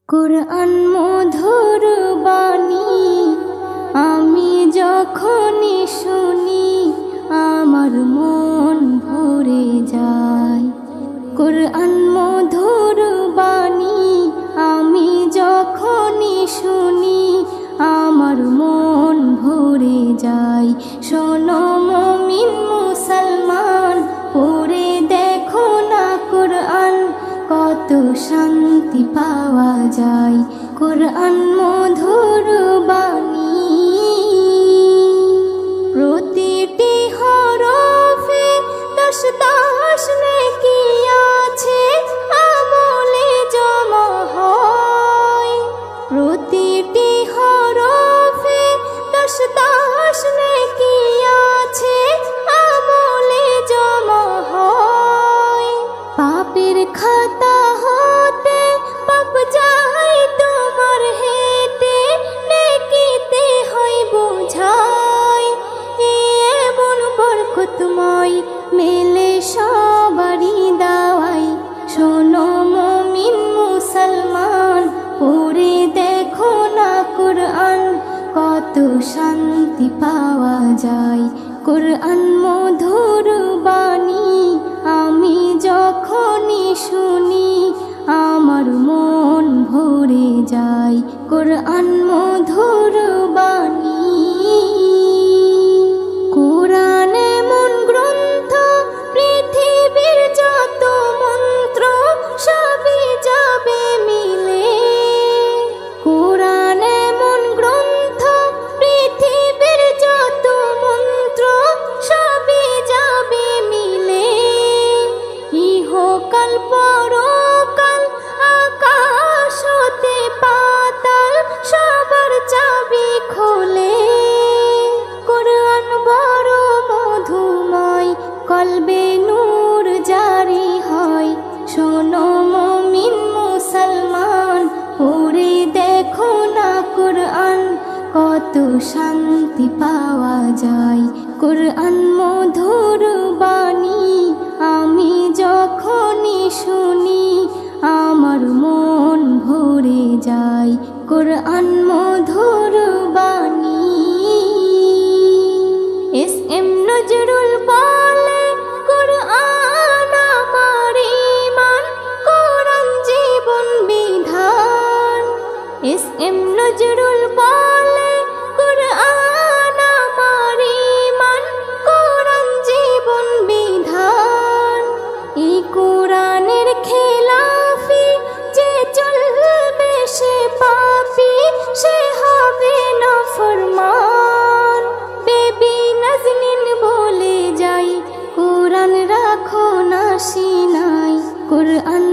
কুরআন মধুর বাণী আমি যখনই শুনি আমার মন ভরে যায়। কুরআন মধুর বাণী আমি যখনই শুনি আমার মন ভরে যায়। শোনো মুমিন মুসলমান, পড়ে দেখো না কুরআন, কত শান্তি পাওয়া যায়। কুরআন মধুর বাণী প্রতিটি হরফে 10 নেকি আছে, আমলে জমা হয়। প্রতিটি হরফে 10 নেকি আছে, আমলে জমা হয়। পাপের খাতা হতে পাপ যায় তোমার হেঁটে, নেকিতে হয় বোঝাই। এমন বরকতময় মেলে সবারই দাওয়াই। শোনো মুমিন মুসলমান, পড়ে দেখো না কুরআন, কত শান্তি পাওয়া যায়। কুরআন মধুর বাণী আমি যখনই শুনি আমার মন ভরে যায়। কুরআন মধুর বাণী কুরআন এমন গ্রন্থ, পৃথিবীর যত মন্ত্র সবই যাবে মিলে। কুরআন এমন গ্রন্থ, পৃথিবীর যত মন্ত্র সবই যাবে মিলে। ইহকাল পরকাল আকাশ হতে পাতাল সবার চাবি খোলে। কুরআন বড় মধুময়, কলবে নূর জারি হয়। শোনো মুমিন মুসলমান, পড়ে দেখো না কুরআন, কত শান্তি পাওয়া যায়। কুরআন মধুর বাণী আমি যখনই শুনি আমার মন ভরে যায়। কুরআন মধুর বাণী এস.এম. নজরুল বলে, কুরআন আমার ঈমান, কুরআন জীবন বিধান। এস.এম. নজরুল বলে, কুরআন আমার ঈমান, কুরআন জীবন বিধান। এই কুরআনের খেলাফি যে চলবে সে পাপী, সে হবে নাফরমান। বেবি নাজনীন বলে যাই, কুরআন রাখো না সিনায়। কুরআন